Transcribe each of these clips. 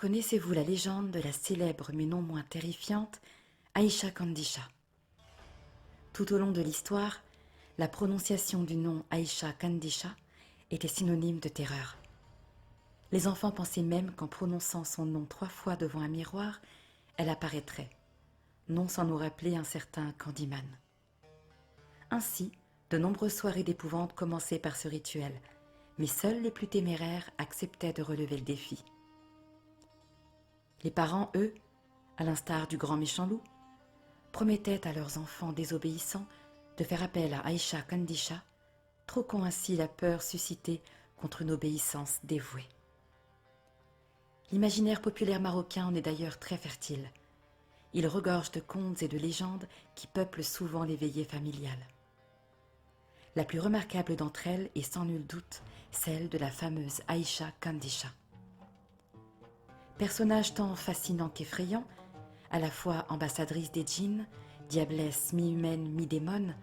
Connaissez-vous la légende de la célèbre mais non moins terrifiante Aïcha Kandisha? Tout au long de l'histoire, la prononciation du nom Aïcha Kandisha était synonyme de terreur. Les enfants pensaient même qu'en prononçant son nom 3 fois devant un miroir, elle apparaîtrait, non sans nous rappeler un certain Candyman. Ainsi, de nombreuses soirées d'épouvante commençaient par ce rituel, mais seuls les plus téméraires acceptaient de relever le défi. Les parents, eux, à l'instar du grand méchant loup, promettaient à leurs enfants désobéissants de faire appel à Aïcha Kandisha, troquant ainsi la peur suscitée contre une obéissance dévouée. L'imaginaire populaire marocain en est d'ailleurs très fertile. Il regorge de contes et de légendes qui peuplent souvent les veillées familiales. La plus remarquable d'entre elles est sans nul doute celle de la fameuse Aïcha Kandisha. Personnage tant fascinant qu'effrayant, à la fois ambassadrice des djinns, diablesse mi-humaine mi-démone,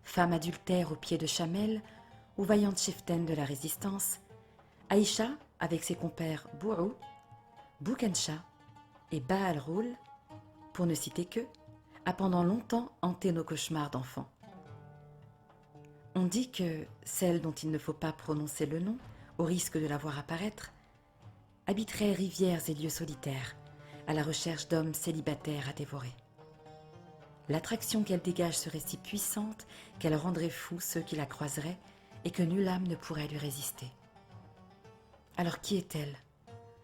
femme adultère aux pieds de Chamel ou vaillante cheftaine de la résistance, Aïcha, avec ses compères Bourou, Boukencha et Baal Roul, pour ne citer qu'eux, a pendant longtemps hanté nos cauchemars d'enfants. On dit que celle dont il ne faut pas prononcer le nom, au risque de la voir apparaître, habiterait rivières et lieux solitaires, à la recherche d'hommes célibataires à dévorer. L'attraction qu'elle dégage serait si puissante qu'elle rendrait fous ceux qui la croiseraient et que nulle âme ne pourrait lui résister. Alors qui est-elle?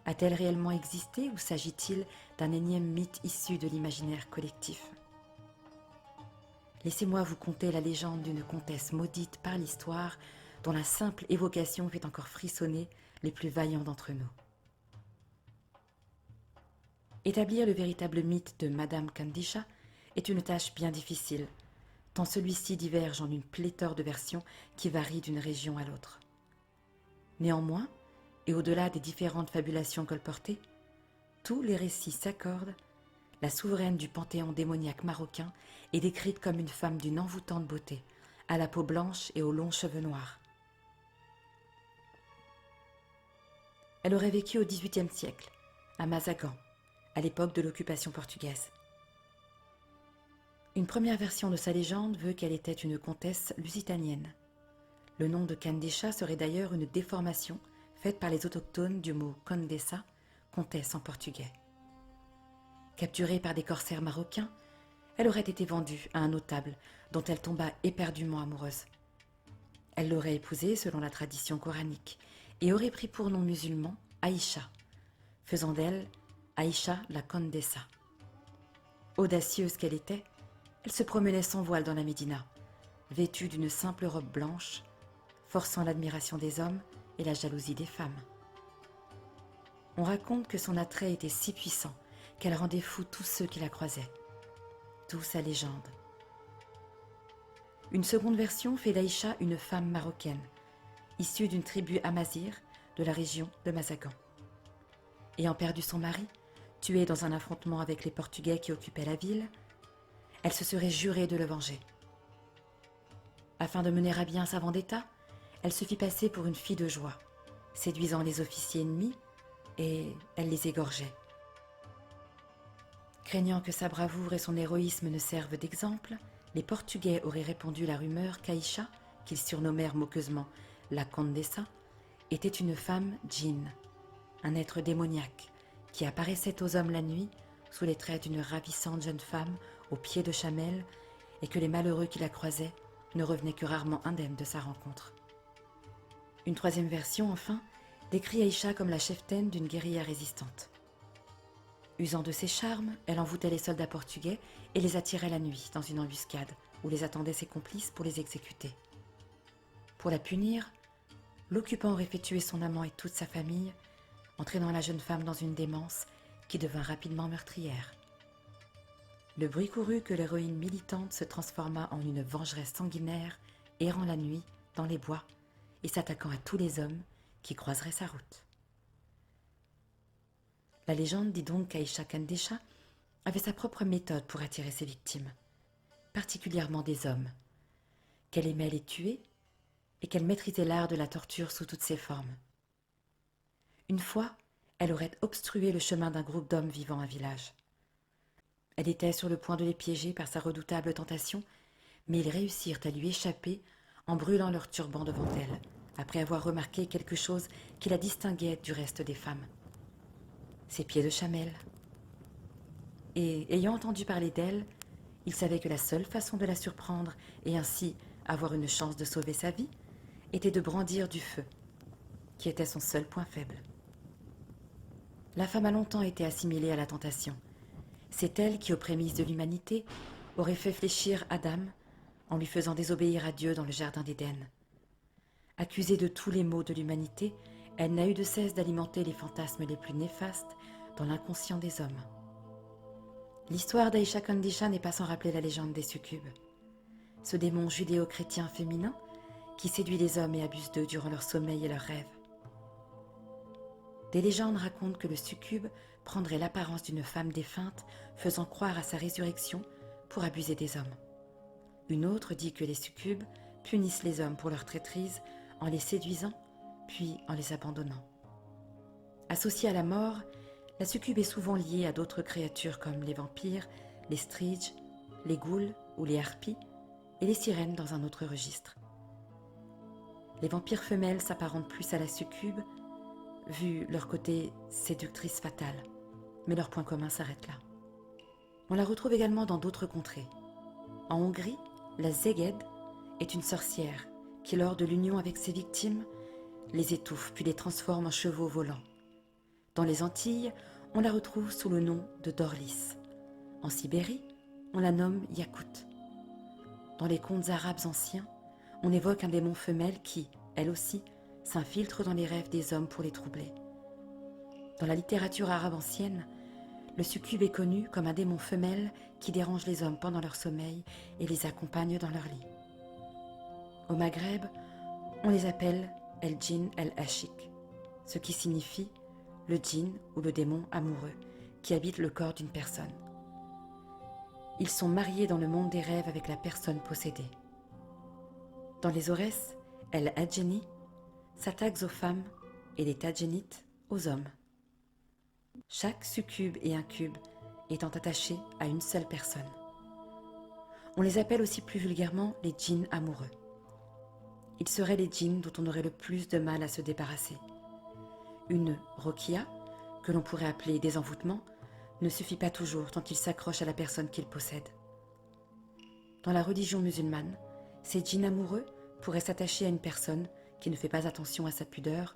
A-t-elle réellement existé ou s'agit-il d'un énième mythe issu de l'imaginaire collectif? Laissez-moi vous conter la légende d'une comtesse maudite par l'histoire dont la simple évocation fait encore frissonner les plus vaillants d'entre nous. Établir le véritable mythe de Madame Kandisha est une tâche bien difficile, tant celui-ci diverge en une pléthore de versions qui varient d'une région à l'autre. Néanmoins, et au-delà des différentes fabulations colportées, tous les récits s'accordent, la souveraine du panthéon démoniaque marocain est décrite comme une femme d'une envoûtante beauté, à la peau blanche et aux longs cheveux noirs. Elle aurait vécu au XVIIIe siècle, à Mazagan, à l'époque de l'occupation portugaise. Une première version de sa légende veut qu'elle était une comtesse lusitanienne. Le nom de Kandisha serait d'ailleurs une déformation faite par les autochtones du mot condessa, comtesse en portugais. Capturée par des corsaires marocains, elle aurait été vendue à un notable dont elle tomba éperdument amoureuse. Elle l'aurait épousé selon la tradition coranique et aurait pris pour nom musulman Aïcha, faisant d'elle Aïcha la Condessa. Audacieuse qu'elle était, elle se promenait sans voile dans la Médina, vêtue d'une simple robe blanche, forçant l'admiration des hommes et la jalousie des femmes. On raconte que son attrait était si puissant qu'elle rendait fou tous ceux qui la croisaient. D'où sa légende. Une seconde version fait d'Aïcha une femme marocaine, issue d'une tribu amazigh de la région de Mazagan. Ayant perdu son mari, tué dans un affrontement avec les Portugais qui occupaient la ville, elle se serait jurée de le venger. Afin de mener à bien sa vendetta, elle se fit passer pour une fille de joie, séduisant les officiers ennemis, et elle les égorgeait. Craignant que sa bravoure et son héroïsme ne servent d'exemple, les Portugais auraient répandu la rumeur qu'Aïcha, qu'ils surnommèrent moqueusement la Condessa, était une femme djinn, un être démoniaque qui apparaissait aux hommes la nuit sous les traits d'une ravissante jeune femme aux pieds de Chamel et que les malheureux qui la croisaient ne revenaient que rarement indemnes de sa rencontre. Une troisième version, enfin, décrit Aïcha comme la cheftaine d'une guérilla résistante. Usant de ses charmes, elle envoûtait les soldats portugais et les attirait la nuit dans une embuscade où les attendaient ses complices pour les exécuter. Pour la punir, l'occupant aurait fait tuer son amant et toute sa famille, entraînant la jeune femme dans une démence qui devint rapidement meurtrière. Le bruit courut que l'héroïne militante se transforma en une vengeresse sanguinaire, errant la nuit dans les bois et s'attaquant à tous les hommes qui croiseraient sa route. La légende dit donc qu'Aïcha Kandisha avait sa propre méthode pour attirer ses victimes, particulièrement des hommes, qu'elle aimait les tuer et qu'elle maîtrisait l'art de la torture sous toutes ses formes. Une fois, Elle aurait obstrué le chemin d'un groupe d'hommes vivant un village. Elle était sur le point de les piéger par sa redoutable tentation, mais ils réussirent à lui échapper en brûlant leur turban devant elle, après avoir remarqué quelque chose qui la distinguait du reste des femmes. Ses pieds de chamelle. Et, ayant entendu parler d'elle, il savait que la seule façon de la surprendre et ainsi avoir une chance de sauver sa vie était de brandir du feu, qui était son seul point faible. La femme a longtemps été assimilée à la tentation. C'est elle qui, aux prémices de l'humanité, aurait fait fléchir Adam en lui faisant désobéir à Dieu dans le jardin d'Éden. Accusée de tous les maux de l'humanité, elle n'a eu de cesse d'alimenter les fantasmes les plus néfastes dans l'inconscient des hommes. L'histoire d'Aïcha Kandisha n'est pas sans rappeler la légende des succubes. Ce démon judéo-chrétien féminin qui séduit les hommes et abuse d'eux durant leur sommeil et leurs rêves. Des légendes racontent que le succube prendrait l'apparence d'une femme défunte, faisant croire à sa résurrection pour abuser des hommes. Une autre dit que les succubes punissent les hommes pour leur traîtrise en les séduisant, puis en les abandonnant. Associée à la mort, la succube est souvent liée à d'autres créatures comme les vampires, les striges, les ghouls ou les harpies, et les sirènes dans un autre registre. Les vampires femelles s'apparentent plus à la succube, vu leur côté séductrice fatale, mais leur point commun s'arrête là. On la retrouve également dans d'autres contrées. En Hongrie, la Szeged est une sorcière qui, lors de l'union avec ses victimes, les étouffe puis les transforme en chevaux volants. Dans les Antilles, on la retrouve sous le nom de Dorlis. En Sibérie, on la nomme Yakout. Dans les contes arabes anciens, on évoque un démon femelle qui, elle aussi, s'infiltre dans les rêves des hommes pour les troubler. Dans la littérature arabe ancienne, le succube est connu comme un démon femelle qui dérange les hommes pendant leur sommeil et les accompagne dans leur lit. Au Maghreb, on les appelle El Djinn El Ashik, ce qui signifie le djinn ou le démon amoureux qui habite le corps d'une personne. Ils sont mariés dans le monde des rêves avec la personne possédée. Dans les Aurès, El Adjeni s'attaque aux femmes et les Tadjénites aux hommes. Chaque succube et incube étant attachés à une seule personne. On les appelle aussi plus vulgairement les djinns amoureux. Ils seraient les djinns dont on aurait le plus de mal à se débarrasser. Une rokia, que l'on pourrait appeler désenvoûtement, ne suffit pas toujours tant il s'accroche à la personne qu'il possède. Dans la religion musulmane, ces djinns amoureux pourraient s'attacher à une personne qui ne fait pas attention à sa pudeur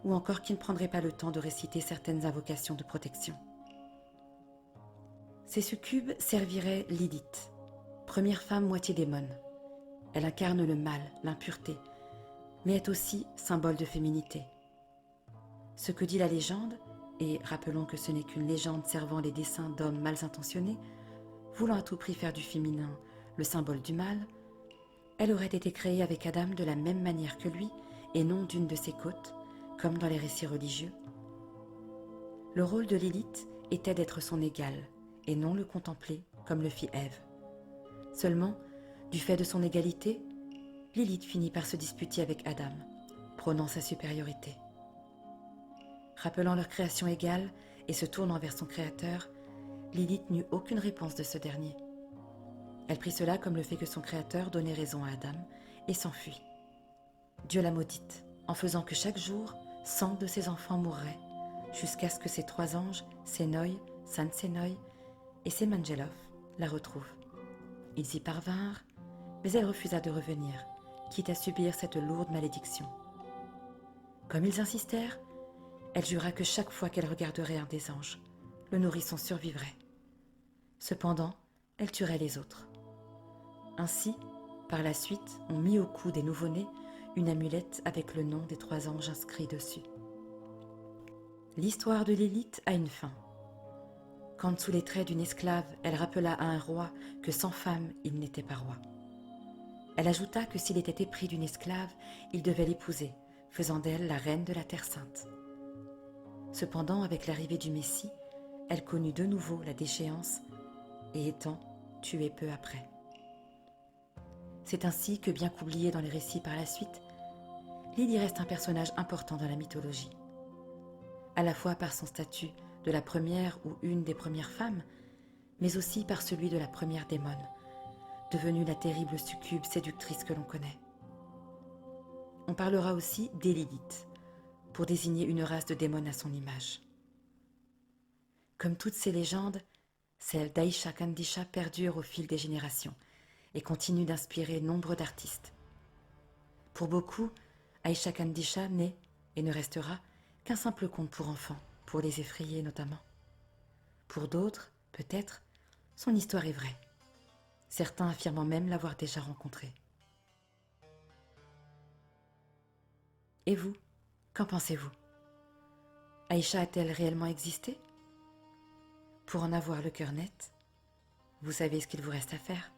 ou encore qui ne prendrait pas le temps de réciter certaines invocations de protection. Ces succubes serviraient Lilith, première femme moitié démon. Elle incarne le mal, l'impureté, mais est aussi symbole de féminité. Ce que dit la légende, et rappelons que ce n'est qu'une légende servant les desseins d'hommes mal intentionnés, voulant à tout prix faire du féminin le symbole du mal, elle aurait été créée avec Adam de la même manière que lui et non d'une de ses côtes, comme dans les récits religieux. Le rôle de Lilith était d'être son égale et non le contempler comme le fit Ève. Seulement, du fait de son égalité, Lilith finit par se disputer avec Adam, prônant sa supériorité. Rappelant leur création égale et se tournant vers son créateur, Lilith n'eut aucune réponse de ce dernier. Elle prit cela comme le fait que son créateur donnait raison à Adam et s'enfuit. Dieu la maudite, en faisant que chaque jour, 100 de ses enfants mourraient, jusqu'à ce que ses 3 anges, Sénoï, San-Sénoï et Semangelov, la retrouvent. Ils y parvinrent, mais elle refusa de revenir, quitte à subir cette lourde malédiction. Comme ils insistèrent, elle jura que chaque fois qu'elle regarderait un des anges, le nourrisson survivrait. Cependant, elle tuerait les autres. Ainsi, par la suite, on mit au cou des nouveau-nés une amulette avec le nom des 3 anges inscrits dessus. L'histoire de Lilith a une fin. Quand sous les traits d'une esclave, elle rappela à un roi que sans femme, il n'était pas roi. Elle ajouta que s'il était épris d'une esclave, il devait l'épouser, faisant d'elle la reine de la Terre Sainte. Cependant, avec l'arrivée du Messie, elle connut de nouveau la déchéance et étant tuée peu après. C'est ainsi que, bien qu'oubliée dans les récits par la suite, Lily reste un personnage important dans la mythologie. à la fois par son statut de la première ou une des premières femmes, mais aussi par celui de la première démone, devenue la terrible succube séductrice que l'on connaît. On parlera aussi d'Élidith, pour désigner une race de démons à son image. Comme toutes ces légendes, celle d'Aïcha Kandisha perdure au fil des générations et continue d'inspirer nombre d'artistes. Pour beaucoup, Aïcha Kandisha n'est et ne restera qu'un simple conte pour enfants, pour les effrayer notamment. Pour d'autres, peut-être, son histoire est vraie, certains affirmant même l'avoir déjà rencontrée. Et vous, qu'en pensez-vous? Aïcha a-t-elle réellement existé? Pour en avoir le cœur net, vous savez ce qu'il vous reste à faire.